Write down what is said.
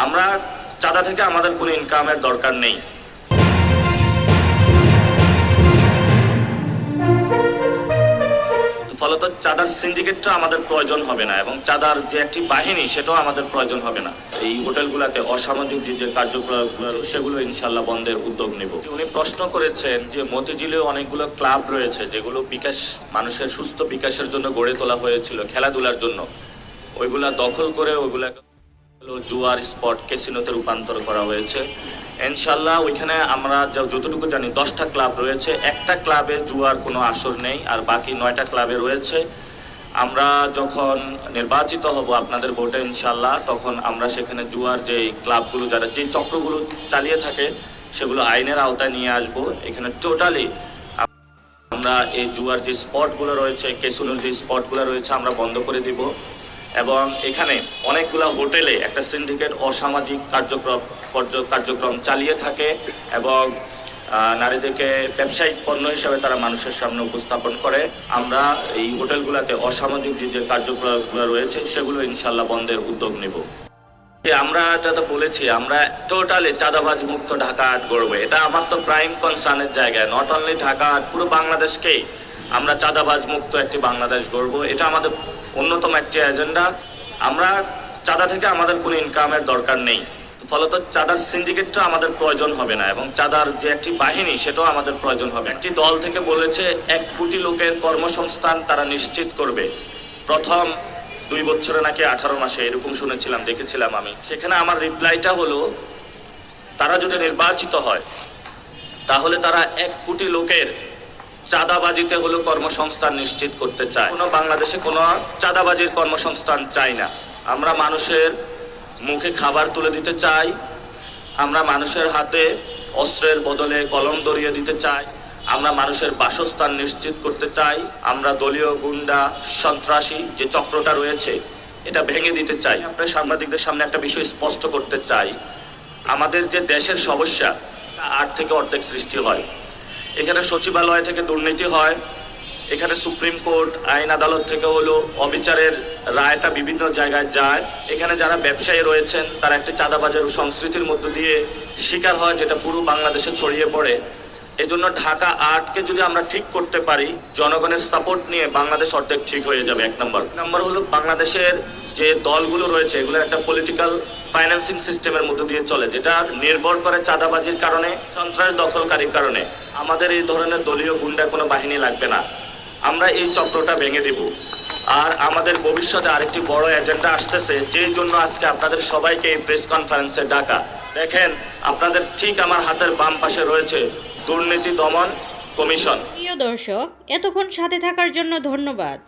আমরা চাঁদা থেকে আমাদের কোনো ইনকামের দরকার নেই। ফলত চাঁদার সিন্ডিকেটটা আমাদের প্রয়োজন হবে না এবং চাঁদার যে একটি বাহিনী সেটাও আমাদের প্রয়োজন হবে না। এই হোটেলগুলোতে অসামাজিক যে কার্যকলাপগুলো সেগুলো ইনশাল্লাহ বন্ধের উদ্যোগ নেব। উনি প্রশ্ন করেছেন যে মতিঝিলে অনেকগুলো ক্লাব রয়েছে যেগুলো বিকাশ মানুষের সুস্থ বিকাশের জন্য গড়ে তোলা হয়েছিল খেলাধুলার জন্য, ওইগুলা দখল করে ওইগুলা জুয়ার স্পট ক্যাসিনোতে রূপান্তর করা হয়েছে। ইনশাল্লাহ ওইখানে আমরা যতটুকু জানি 10টা ক্লাব রয়েছে, একটা ক্লাবে জুয়ার কোনো আসর নেই আর বাকি 9টা ক্লাবে রয়েছে। আমরা যখন নির্বাচিত হব আপনাদের ভোটে ইনশাল্লাহ, তখন আমরা সেখানে জুয়ার যে ক্লাবগুলো যারা যে চক্রগুলো চালিয়ে থাকে সেগুলো আইনের আওতায় নিয়ে আসব। এখানে টোটালি আমরা এই জুয়ার যে স্পটগুলো রয়েছে, ক্যাসিনোর যে স্পটগুলো রয়েছে আমরা বন্ধ করে দিব এবং এখানে অনেকগুলো হোটেলে একটা সিন্ডিকেট অসামাজিক কার্যক্রম চালিয়ে থাকে এবং নারীদেরকে ব্যবসায়িক পণ্য হিসাবে তারা মানুষের সামনে উপস্থাপন করে। আমরা এই হোটেলগুলোতে অসামাজিক যে কার্যক্রমগুলো রয়েছে সেগুলো ইনশাল্লাহ বন্ধের উদ্যোগ নেব। আমরা এটা তো বলেছি আমরা টোটালি চাঁদাবাজ মুক্ত ঢাকা আট গড়ব। এটা আমার তো প্রাইম কনসার্নের জায়গায়, নট অনলি ঢাকা আট, পুরো বাংলাদেশকেই আমরা চাঁদাবাজ মুক্ত একটি বাংলাদেশ গড়ব। এটা আমাদের অন্যতম একটি এজেন্ডা। আমরা চাঁদা থেকে আমাদের কোনো ইনকামের দরকার নেই, ফলত চাঁদার সিন্ডিকেটটা আমাদের প্রয়োজন হবে না এবং চাঁদার যে একটি বাহিনী সেটাও আমাদের প্রয়োজন হবে। একটি দল থেকে বলেছে 1 কোটি লোকের কর্মসংস্থান তারা নিশ্চিত করবে প্রথম 2 বছরে নাকি 18 মাসে, এরকম শুনেছিলাম, দেখেছিলাম আমি। সেখানে আমার রিপ্লাইটা হলো তারা যদি নির্বাচিত হয় তাহলে তারা 1 কোটি লোকের চাঁদাবাজিতে হলো কর্মসংস্থান নিশ্চিত করতে চায়। কোনো বাংলাদেশে কোনো চাঁদাবাজির কর্মসংস্থান চাই না। আমরা মানুষের মুখে খাবার তুলে দিতে চাই, আমরা মানুষের হাতে অস্ত্রের বদলে কলম ধরিয়ে দিতে চাই, আমরা মানুষের বাসস্থান নিশ্চিত করতে চাই, আমরা দলীয় গুন্ডা সন্ত্রাসী যে চক্রটা রয়েছে এটা ভেঙে দিতে চাই। আপনার সাংবাদিকদের সামনে একটা বিষয় স্পষ্ট করতে চাই, আমাদের যে দেশের সমস্যা 8 থেকে অর্ধেক সৃষ্টি হয়। এখানে সচিবালয় থেকে দুর্নীতি হয়, এখানে সুপ্রিম কোর্ট আইন আদালত থেকে হলো অবিচারের রায়টা বিভিন্ন জায়গায় যায়। এখানে যারা ব্যবসায়ী রয়েছেন তারা একটা চাঁদাবাজার সংস্কৃতির মধ্য দিয়ে শিকার হয়, যেটা পুরো বাংলাদেশে ছড়িয়ে পড়ে। এজন্য ঢাকা 8কে যদি আমরা ঠিক করতে পারি, জনগণের সাপোর্ট নিয়ে বাংলাদেশ অর্ধেক ঠিক হয়ে যাবে। 1 নম্বর হলো বাংলাদেশের যে দলগুলো রয়েছে এগুলোর একটা পলিটিক্যাল ফাইন্যান্সিং সিস্টেমের মধ্য দিয়ে চলে, যেটা নির্ভর করে চাঁদাবাজির কারণে, সন্ত্রাস দখলকারীর কারণে। আমাদের এই ধরনের দলীয় গুন্ডা কোনো বাহিনী লাগবে না, আমরা এই চক্রটা ভেঙে দেব। আর আমাদের ভবিষ্যতে আরেকটি বড় এজেন্ডা আসতেছে, যেই জন্য আজকে আপনাদের সবাইকে এই প্রেস কনফারেন্সে ডাকা। দেখেন আপনাদের ঠিক আমার হাতের বাম পাশে রয়েছে দুর্নীতি দমন কমিশন। প্রিয় দর্শক, এতক্ষণ সাথে থাকার জন্য ধন্যবাদ।